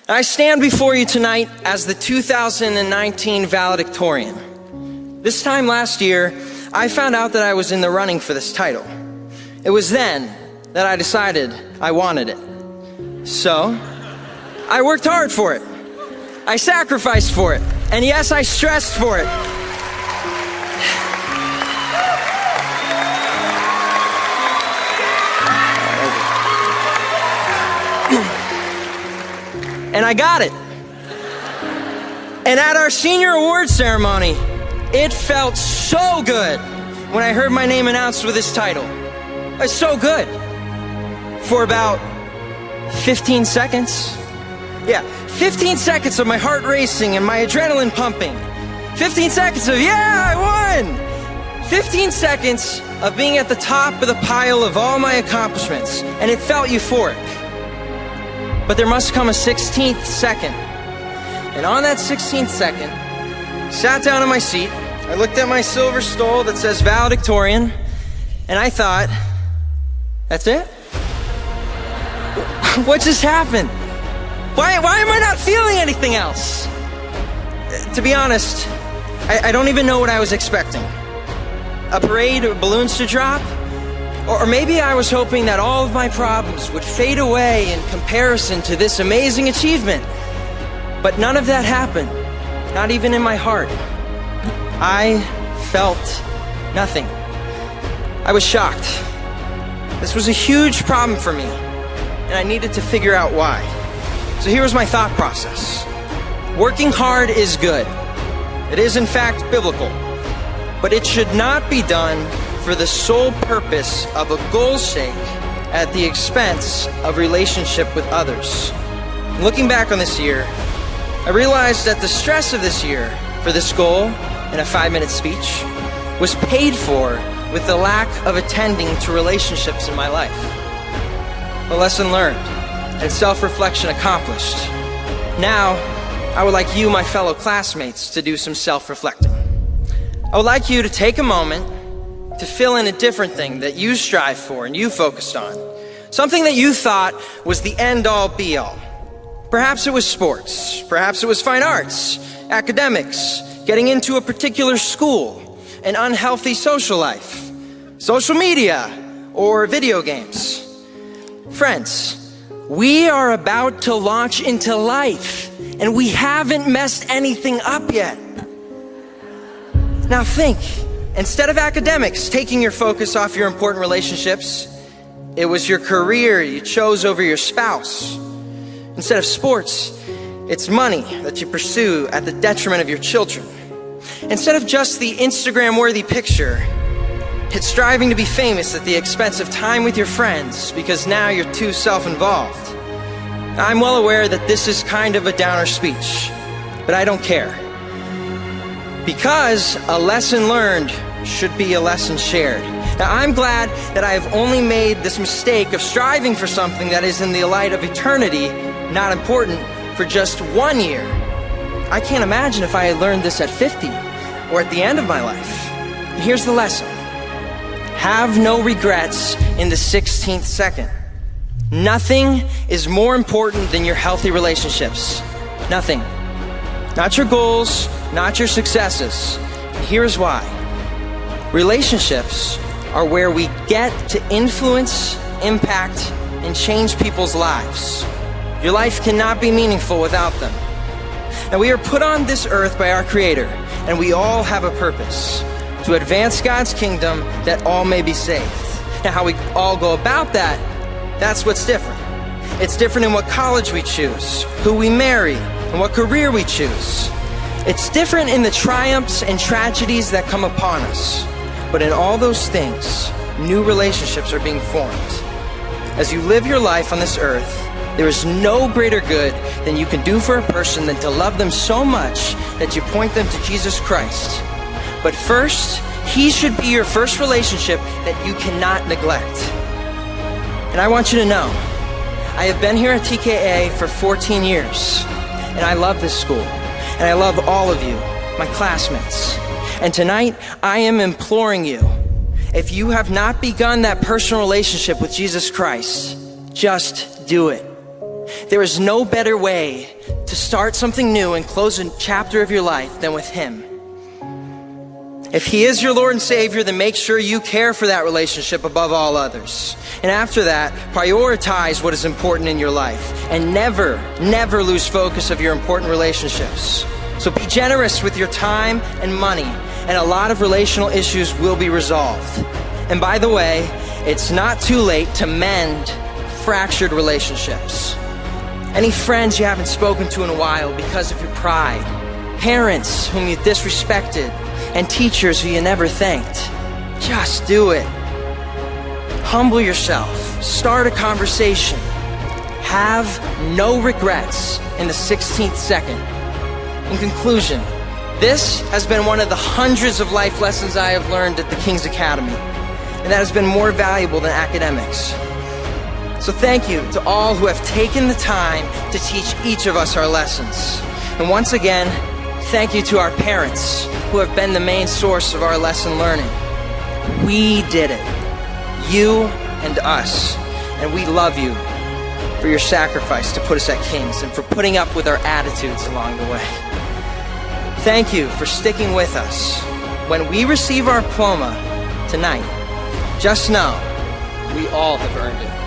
I stand before you tonight as the 2019 Valedictorian. This time last year, I found out that I was in the running for this title. It was then that I decided I wanted it. So, I worked hard for it. I sacrificed for it. And yes, I stressed for it. And I got it. And at our senior awards ceremony, it felt so good when I heard my name announced with this title. It's so good. For about 15 seconds. Yeah, 15 seconds of my heart racing and my adrenaline pumping. 15 seconds of, yeah, I won! 15 seconds of being at the top of the pile of all my accomplishments, and it felt euphoric. But there must come a 16th second. And on that 16th second, I sat down in my seat, I looked at my silver stole that says Valedictorian, and I thought, that's it? What just happened? Why am I not feeling anything else? To be honest, I don't even know what I was expecting. A parade of balloons to drop? Or maybe I was hoping that all of my problems would fade away in comparison to this amazing achievement. But none of that happened, not even in my heart. I felt nothing. I was shocked. This was a huge problem for me, and I needed to figure out why. So here was my thought process. Working hard is good. It is in fact biblical, but it should not be done for the sole purpose of a goal's sake at the expense of relationship with others. Looking back on this year, I realized that the stress of this year for this goal in a 5-minute speech was paid for with the lack of attending to relationships in my life. A lesson learned and self-reflection accomplished. Now, I would like you, my fellow classmates, to do some self-reflecting. I would like you to take a moment to fill in a different thing that you strive for and you focused on. Something that you thought was the end-all be-all. Perhaps it was sports, perhaps it was fine arts, academics, getting into a particular school, an unhealthy social life, social media, or video games. Friends, we are about to launch into life, and we haven't messed anything up yet. Now think, instead of academics taking your focus off your important relationships, it was your career you chose over your spouse. Instead of sports, it's money that you pursue at the detriment of your children. Instead of just the Instagram-worthy picture, it's striving to be famous at the expense of time with your friends because now you're too self-involved. I'm well aware that this is kind of a downer speech, but I don't care. Because a lesson learned should be a lesson shared. Now, I'm glad that I have only made this mistake of striving for something that is in the light of eternity not important for just 1 year. I can't imagine if I had learned this at 50 or at the end of my life. And here's the lesson. Have no regrets in the 16th second. Nothing is more important than your healthy relationships. Nothing. Not your goals, not your successes. Here's why. Relationships are where we get to influence, impact, and change people's lives. Your life cannot be meaningful without them. Now, we are put on this earth by our Creator, and we all have a purpose: to advance God's kingdom that all may be saved. Now, how we all go about that, that's what's different. It's different in what college we choose, who we marry, and what career we choose. It's different in the triumphs and tragedies that come upon us. But in all those things, new relationships are being formed. As you live your life on this earth, there is no greater good than you can do for a person than to love them so much that you point them to Jesus Christ. But first, He should be your first relationship that you cannot neglect. And I want you to know, I have been here at T.K.A. for 14 years, and I love this school, and I love all of you, my classmates. And tonight, I am imploring you, if you have not begun that personal relationship with Jesus Christ, just do it. there is no better way to start something new and close a chapter of your life than with Him. If He is your Lord and Savior, then make sure you care for that relationship above all others. And after that, prioritize what is important in your life and never, never lose focus of your important relationships. So be generous with your time and money, and a lot of relational issues will be resolved. And by the way, it's not too late to mend fractured relationships. Any friends you haven't spoken to in a while because of your pride, parents whom you disrespected, and teachers who you never thanked, just do it. Humble yourself, start a conversation, have no regrets in the 16th second. In conclusion, this has been one of the hundreds of life lessons I have learned at the King's Academy, and that has been more valuable than academics. So thank you to all who have taken the time to teach each of us our lessons. And once again, thank you to our parents who have been the main source of our lesson learning. We did it, you and us, and we love you for your sacrifice to put us at King's and for putting up with our attitudes along the way. Thank you for sticking with us. When we receive our diploma tonight, just know we all have earned it.